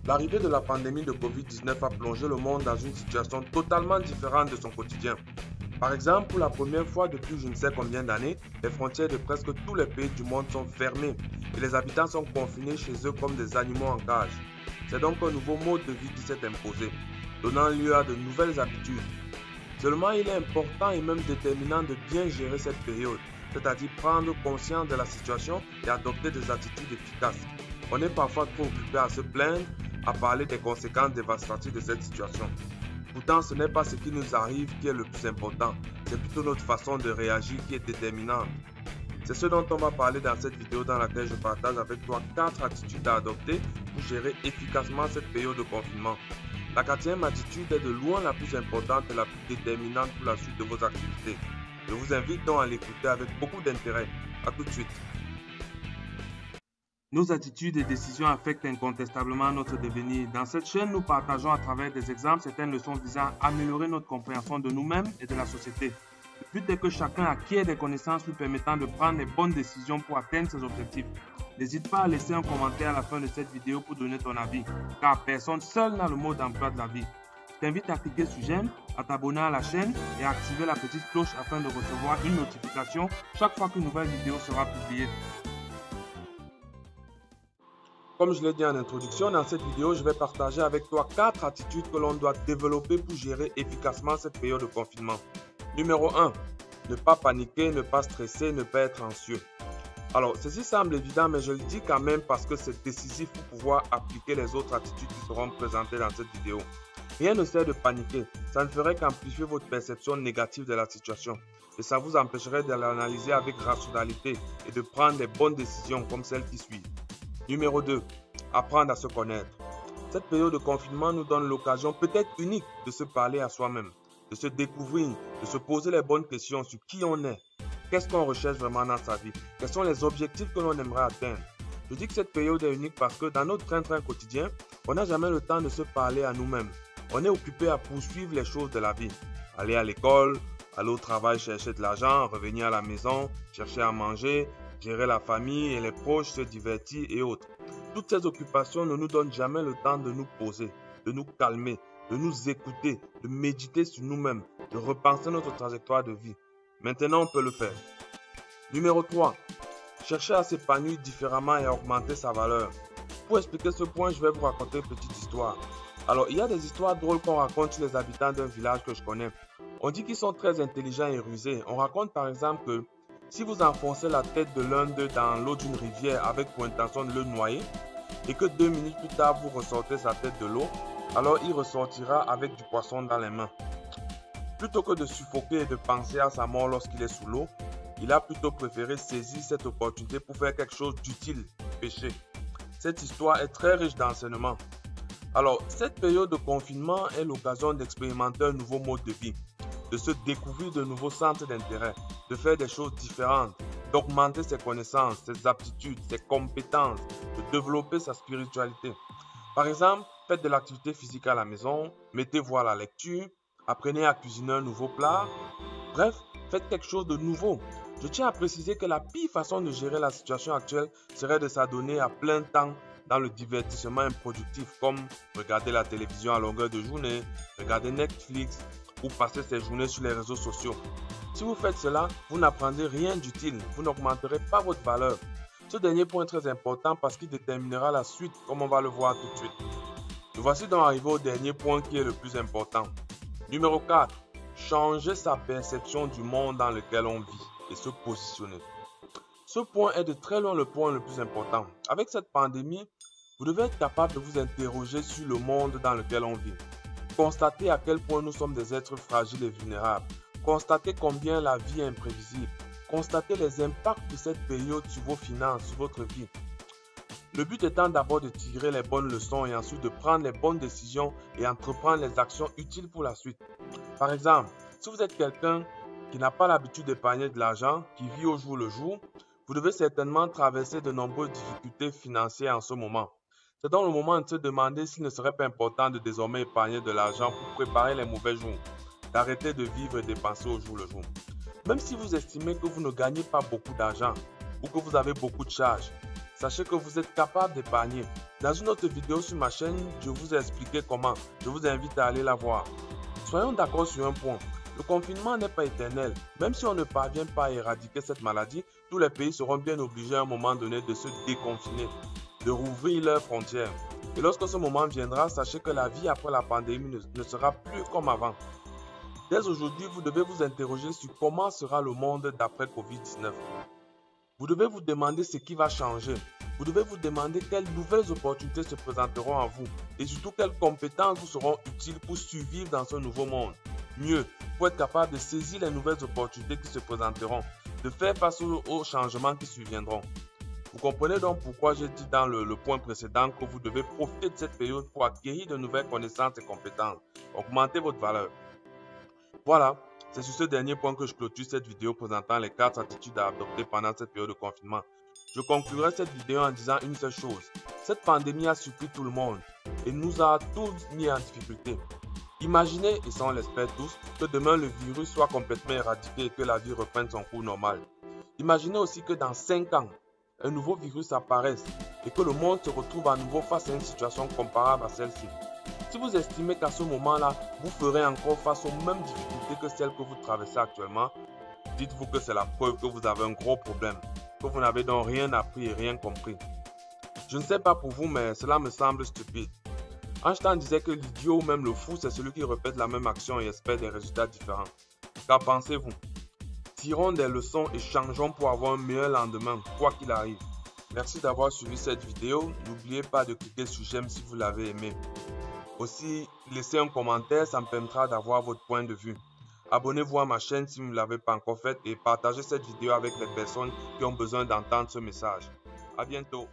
L'arrivée de la pandémie de Covid-19 a plongé le monde dans une situation totalement différente de son quotidien. Par exemple, pour la première fois depuis je ne sais combien d'années, les frontières de presque tous les pays du monde sont fermées et les habitants sont confinés chez eux comme des animaux en cage. C'est donc un nouveau mode de vie qui s'est imposé, donnant lieu à de nouvelles habitudes. Seulement, il est important et même déterminant de bien gérer cette période, c'est-à-dire prendre conscience de la situation et adopter des attitudes efficaces. On est parfois trop occupé à se plaindre, à parler des conséquences dévastatrices de cette situation. Pourtant, ce n'est pas ce qui nous arrive qui est le plus important, c'est plutôt notre façon de réagir qui est déterminante. C'est ce dont on va parler dans cette vidéo dans laquelle je partage avec toi 4 attitudes à adopter pour gérer efficacement cette période de confinement. La 4e attitude est de loin la plus importante et la plus déterminante pour la suite de vos activités. Je vous invite donc à l'écouter avec beaucoup d'intérêt. À tout de suite. Nos attitudes et décisions affectent incontestablement notre devenir. Dans cette chaîne, nous partageons à travers des exemples certaines leçons visant à améliorer notre compréhension de nous-mêmes et de la société. Le but est que chacun acquiert des connaissances lui permettant de prendre les bonnes décisions pour atteindre ses objectifs. N'hésite pas à laisser un commentaire à la fin de cette vidéo pour donner ton avis, car personne seul n'a le mot d'emploi de la vie. Je t'invite à cliquer sur j'aime, à t'abonner à la chaîne et à activer la petite cloche afin de recevoir une notification chaque fois qu'une nouvelle vidéo sera publiée. Comme je l'ai dit en introduction, dans cette vidéo, je vais partager avec toi 4 attitudes que l'on doit développer pour gérer efficacement cette période de confinement. Numéro 1. Ne pas paniquer, ne pas stresser, ne pas être anxieux. Alors, ceci semble évident, mais je le dis quand même parce que c'est décisif pour pouvoir appliquer les autres attitudes qui seront présentées dans cette vidéo. Rien ne sert de paniquer, ça ne ferait qu'amplifier votre perception négative de la situation. Et ça vous empêcherait de l'analyser avec rationalité et de prendre les bonnes décisions comme celles qui suivent. Numéro 2. Apprendre à se connaître. Cette période de confinement nous donne l'occasion peut-être unique de se parler à soi-même, de se découvrir, de se poser les bonnes questions sur qui on est. Qu'est-ce qu'on recherche vraiment dans sa vie? Quels sont les objectifs que l'on aimerait atteindre? Je dis que cette période est unique parce que dans notre train-train quotidien, on n'a jamais le temps de se parler à nous-mêmes. On est occupé à poursuivre les choses de la vie. Aller à l'école, aller au travail chercher de l'argent, revenir à la maison, chercher à manger, gérer la famille et les proches, se divertir et autres. Toutes ces occupations ne nous donnent jamais le temps de nous poser, de nous calmer, de nous écouter, de méditer sur nous-mêmes, de repenser notre trajectoire de vie. Maintenant, on peut le faire. Numéro 3. Chercher à s'épanouir différemment et à augmenter sa valeur. Pour expliquer ce point, je vais vous raconter une petite histoire. Alors, il y a des histoires drôles qu'on raconte sur les habitants d'un village que je connais. On dit qu'ils sont très intelligents et rusés. On raconte par exemple que si vous enfoncez la tête de l'un d'eux dans l'eau d'une rivière avec pour intention de le noyer et que 2 minutes plus tard vous ressortez sa tête de l'eau, alors il ressortira avec du poisson dans les mains. Plutôt que de suffoquer et de penser à sa mort lorsqu'il est sous l'eau, il a plutôt préféré saisir cette opportunité pour faire quelque chose d'utile, pêcher. Cette histoire est très riche d'enseignements. Alors, cette période de confinement est l'occasion d'expérimenter un nouveau mode de vie, de se découvrir de nouveaux centres d'intérêt, de faire des choses différentes, d'augmenter ses connaissances, ses aptitudes, ses compétences, de développer sa spiritualité. Par exemple, faites de l'activité physique à la maison, mettez-vous à la lecture, apprenez à cuisiner un nouveau plat. Bref, faites quelque chose de nouveau. Je tiens à préciser que la pire façon de gérer la situation actuelle serait de s'adonner à plein temps dans le divertissement improductif comme regarder la télévision à longueur de journée, regarder Netflix ou passer ses journées sur les réseaux sociaux. Si vous faites cela, vous n'apprendrez rien d'utile, vous n'augmenterez pas votre valeur. Ce dernier point est très important parce qu'il déterminera la suite comme on va le voir tout de suite. Nous voici donc arrivés au dernier point qui est le plus important. Numéro 4. Changer sa perception du monde dans lequel on vit et se positionner. Ce point est de très loin le point le plus important. Avec cette pandémie, vous devez être capable de vous interroger sur le monde dans lequel on vit. Constatez à quel point nous sommes des êtres fragiles et vulnérables. Constatez combien la vie est imprévisible. Constatez les impacts de cette période sur vos finances, sur votre vie. Le but étant d'abord de tirer les bonnes leçons et ensuite de prendre les bonnes décisions et entreprendre les actions utiles pour la suite. Par exemple, si vous êtes quelqu'un qui n'a pas l'habitude d'épargner de l'argent, qui vit au jour le jour, vous devez certainement traverser de nombreuses difficultés financières en ce moment. C'est donc le moment de se demander s'il ne serait pas important de désormais épargner de l'argent pour préparer les mauvais jours, d'arrêter de vivre et dépenser au jour le jour. Même si vous estimez que vous ne gagnez pas beaucoup d'argent ou que vous avez beaucoup de charges, sachez que vous êtes capable d'épargner, Dans une autre vidéo sur ma chaîne, je vous ai expliqué comment. Je vous invite à aller la voir. Soyons d'accord sur un point. Le confinement n'est pas éternel. Même si on ne parvient pas à éradiquer cette maladie, tous les pays seront bien obligés à un moment donné de se déconfiner, de rouvrir leurs frontières. Et lorsque ce moment viendra, sachez que la vie après la pandémie ne sera plus comme avant. Dès aujourd'hui, vous devez vous interroger sur comment sera le monde d'après Covid-19. Vous devez vous demander ce qui va changer. Vous devez vous demander quelles nouvelles opportunités se présenteront à vous et surtout quelles compétences vous seront utiles pour survivre dans ce nouveau monde. Mieux, pour être capable de saisir les nouvelles opportunités qui se présenteront, de faire face aux changements qui surviendront. Vous comprenez donc pourquoi j'ai dit dans le point précédent que vous devez profiter de cette période pour acquérir de nouvelles connaissances et compétences, augmenter votre valeur. Voilà, c'est sur ce dernier point que je clôture cette vidéo présentant les 4 attitudes à adopter pendant cette période de confinement. Je conclurai cette vidéo en disant une seule chose. Cette pandémie a surpris tout le monde et nous a tous mis en difficulté. Imaginez, et ça on l'espère tous, que demain le virus soit complètement éradiqué et que la vie reprenne son cours normal. Imaginez aussi que dans 5 ans, un nouveau virus apparaisse et que le monde se retrouve à nouveau face à une situation comparable à celle-ci. Si vous estimez qu'à ce moment-là, vous ferez encore face aux mêmes difficultés que celles que vous traversez actuellement, dites-vous que c'est la preuve que vous avez un gros problème, que vous n'avez donc rien appris et rien compris. Je ne sais pas pour vous, mais cela me semble stupide. Einstein disait que l'idiot ou même le fou, c'est celui qui répète la même action et espère des résultats différents. Qu'en pensez-vous? Tirons des leçons et changeons pour avoir un meilleur lendemain, quoi qu'il arrive. Merci d'avoir suivi cette vidéo. N'oubliez pas de cliquer sur j'aime si vous l'avez aimé. Aussi, laissez un commentaire, ça me permettra d'avoir votre point de vue. Abonnez-vous à ma chaîne si vous ne l'avez pas encore fait et partagez cette vidéo avec les personnes qui ont besoin d'entendre ce message. À bientôt.